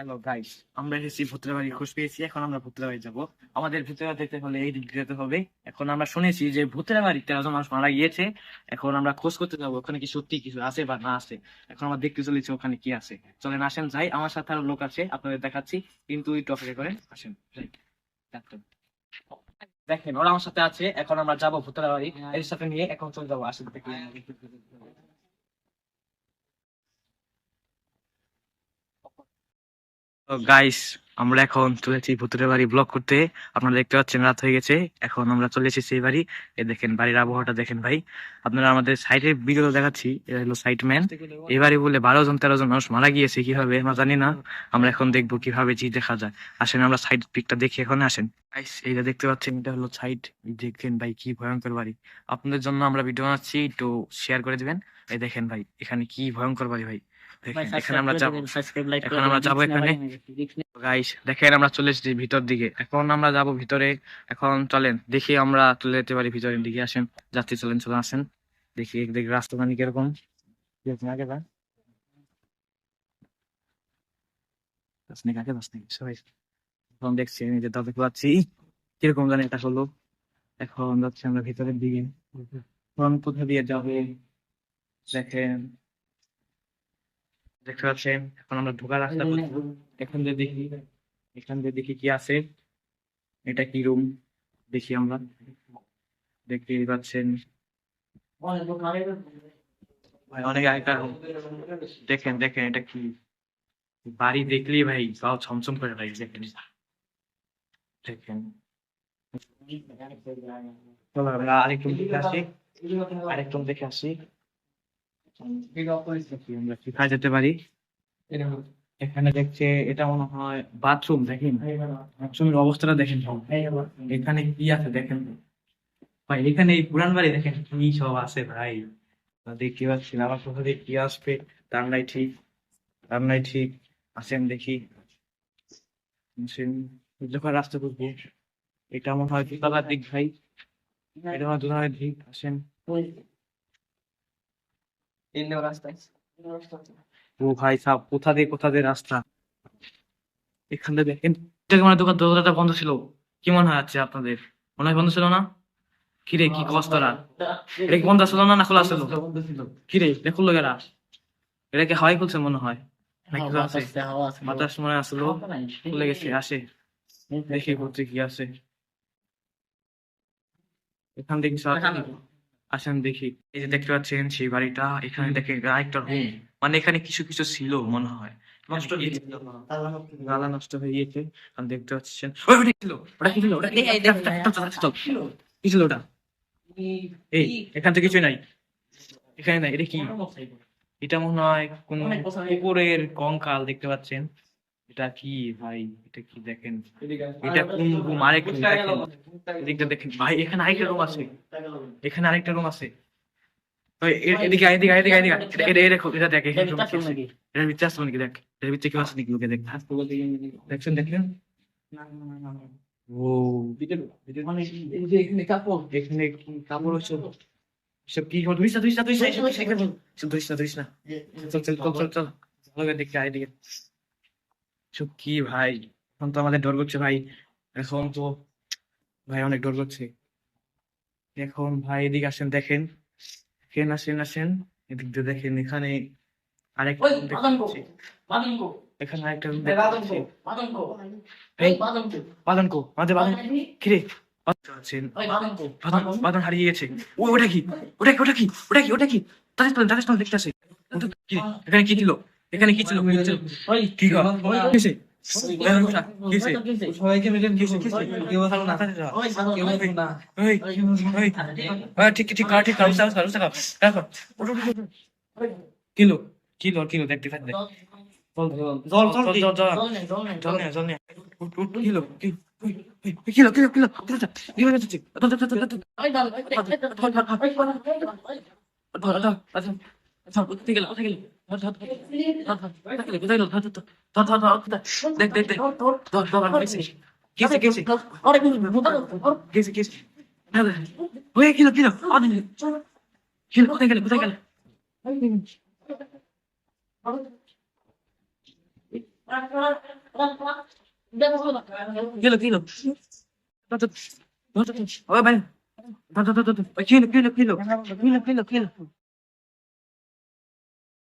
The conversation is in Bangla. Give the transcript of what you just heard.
হ্যালো গাইস, আমরা এসেছি ভূতের বাড়ি, খোঁজ পেয়েছি। এখন আমরা ভূতের বাড়ি যাবো। আমাদের ভূতের বাড়ি যেতে হলে এই দিক দিয়ে যেতে হবে। এখন আমরা শুনেছি যে ভূতের বাড়ি 13 জন মানুষ মারা গিয়েছে। এখন আমরা খোঁজ করতে যাবো ওখানে কি সত্যি কিছু আছে বা না আছে। এখন আমরা দেখতে চলেছি ওখানে কি আছে। চলেন আসেন যাই, আমার সাথে আরো লোক আছে, আপনাদের দেখাচ্ছি। কিন্তু একটু অপেক্ষা করেন, আসেন যাই। দেখেন ওরা আমার সাথে আছে। এখন আমরা যাবো ভূতের বাড়ি, এর সাথে নিয়ে এখন চলে যাবো, আসেন দেখি। তো গাইস, আমরা এখন চলেছি ভূতের বাড়ি ব্লক করতে। আপনারা দেখতে পাচ্ছেন রাত হয়ে গেছে। এখন আমরা চলে এসেছি এই বাড়ি। এই দেখেন বাড়ির আবহাওয়াটা দেখেন ভাই। আপনারা আমাদের সাইডের ভিডিও দেখাচ্ছি, এটা হলো সাইড ম্যান। এই বাড়ি বলে 12 জন 13 জন মানুষ মারা গিয়েছে, কিভাবে আমরা জানি না। আমরা এখন দেখবো কিভাবে জি দেখা যায়। আসেন আমরা সাইড পিকটা দেখি, এখন আসেন গাইস। এইটা দেখতে পাচ্ছেন, এটা হলো সাইড। দেখেন ভাই কি ভয়ঙ্কর বাড়ি। আপনাদের জন্য আমরা ভিডিও বানাচ্ছি, একটু শেয়ার করে দিবেন। এই দেখেন ভাই এখানে কি ভয়ঙ্কর বাড়ি ভাই। দেখেন এখানে আমরা যাবো, এখন আমরা যাবো এখানে। গাইস দেখেন আমরা চলে এসেছি ভিতর দিকে, এখন আমরা যাব ভিতরে। এখন চলেন দেখি আমরা চলে যেতে পারি ভিতরের দিকে। আসেন যাত্রী, চলেন চলে আসেন। দেখি দেখি রাস্তা পানি কিরকম। আগে যা, আগে যাস নাকি সবাই। এখন দেখছি আমি যে দাদা পাচ্ছি কিরকম জানি এটা হলো। এখন যাচ্ছি আমরা ভিতরের দিকে। এখন কোথা দিয়ে যাবে দেখেন, দেখতে পাচ্ছেন। এখন আমরা ঢোকার রাস্তা করছি। এখন যে দেখি, এখান দিয়ে দেখি কি আছে। এটা কি রুম দেখি আমরা, দেখতে পাচ্ছেন ভাই অনেক আগেকার room। দেখেন দেখেন এটা কি বাড়ি, দেখলেই ভাই গাও ছমছম করে ভাই। দেখেন দেখেন, চলো আমরা আরেকটু দেখে আসি, আরেকটু দেখে আসি কি আমরা কোথায় যেতে পারি। এখানে দেখছে এটা মনে হয় বাথরুম। দেখেন বাথরুমের অবস্থাটা দেখেন ভাই। এখানে কি আছে দেখেন ভাই, এখানে এই পুরান বাড়ি দেখেন কি সব আছে ভাই। দেখতে পাচ্ছি না আমার কোথা দিয়ে কি আসবে। তার নাই ঠিক, তার নাই ঠিক। আসেন দেখি, আসেন যখন রাস্তা করবো। এটা মনে হয় দোতলার দিক ভাই, এটা মনে হয় দোতলার দিক। আসেন ও ভাই সাহ, কোথা দিয়ে রাস্তা। এখানে দেখেন, এটা মানে দোকান দোতলাটা বন্ধ ছিল। কি মনে হয় আছে আপনাদের? মনে হয় বন্ধ ছিল না? কিরে কি কস্তরা, এটা কি বন্ধ ছিল না, না খোলা ছিল? কিরে এটা খুললো গেরা, এটা কি হাওয়াই খুলছে মনে হয়, নাকি কিছু আছে? বাতাস মনে আসলো, খুলে গেছে। আসে দেখি করতে কি আছে এখান থেকে। আসেন দেখি। এই যে দেখতে পাচ্ছেন সেই বাড়িটা, এখানে দেখেন আরেকটা রুম। মানে এখানে কিছু কিছু ছিল মনে হয়, নষ্ট হয়ে গেছিল, গালা নষ্ট হয়ে গিয়েছে। কারণ দেখতে পাচ্ছেন ওই ওটা কি ছিল, ওটা কি ছিল, ওটা কি ছিল ওটা? এই এখান থেকে কিছুই নাই, এখানে নাই। এটা কি? এটা মনে হয় কোন কুকুরের কঙ্কাল দেখতে পাচ্ছেন। এটা কি ভাই, এটা কি দেখেন, এটা কোন রুম? আরেকটা দেখেন, এদিকটা দেখেন ভাই, এখানে আরেকটা রুম আছে, এখানে আরেকটা রুম আছে। ওই এদিকে আয়, এদিকে আয়, এদিকে আয়, এদিকে আয়। এটা দেখো, এটা দেখ এখানে room কি আছে। এটার ভিতরে আসছে নাকি দেখ, এটার ভিতরে কেউ আছে নাকি, লোকে দেখ। দেখছেন দেখলেন? ও এখানে কি কাপড় হচ্ছে, সব কি খবর? ধরিস না ধরিস না ধরিস না, এসব ধরিস না ধরিস না। চল চল চল চল চল, ভালো দেখতে আয় এদিকে। সব কি ভাই, এখন তো আমাদের ডর করছে ভাই। এখন তো ভাই অনেক ডর করছে। এখন ভাই এদিকে আসেন দেখেন, আসেন আসেন আসেন। এদিক দিয়ে দেখেন, এখানে আরেকটা room দেখতে পাচ্ছি। এখানে আরেকটা রুম দেখতে পাচ্ছি। এই বাদন কো, আমাদের বাদন কিরে? বাদন আছেন, বাদন বাদন হারিয়ে গেছে। ওটা কি, ওটা কি, ওটা কি, ওটা কি, ওটা কি? তাদের স্থল দেখতে আসে। ওটা কি? এখানে কি ছিল, এখানে কি ছিল, কি ছিল? কি গো? কিসে? কিসে? সবাইকে মিলে কিসে কিসে? কেউ ভালো না, কেউ ভালো না। ওই ওই ঠিক ঠিক ঠিক ঠিক কারো সাহস কারো সাহস রাখো। ওটা কিলো কিলো কিলো দেখতে থাকবে। জল জল জল জল জল জল নে জল নে। উঠ উঠ কিলো কি, kilo kilo kilo kilo kilo যাচ্ছে। দেখ দেখ দেখ, ধর ধর কেসে কেসে কেসে কেসে ওই কিলো কিলো কিলো, কোথায় গেলে কোথায় গেলে? Kilo, kilo. Oh, ben. Kilo, kilo, kilo. Kilo, kilo, kilo.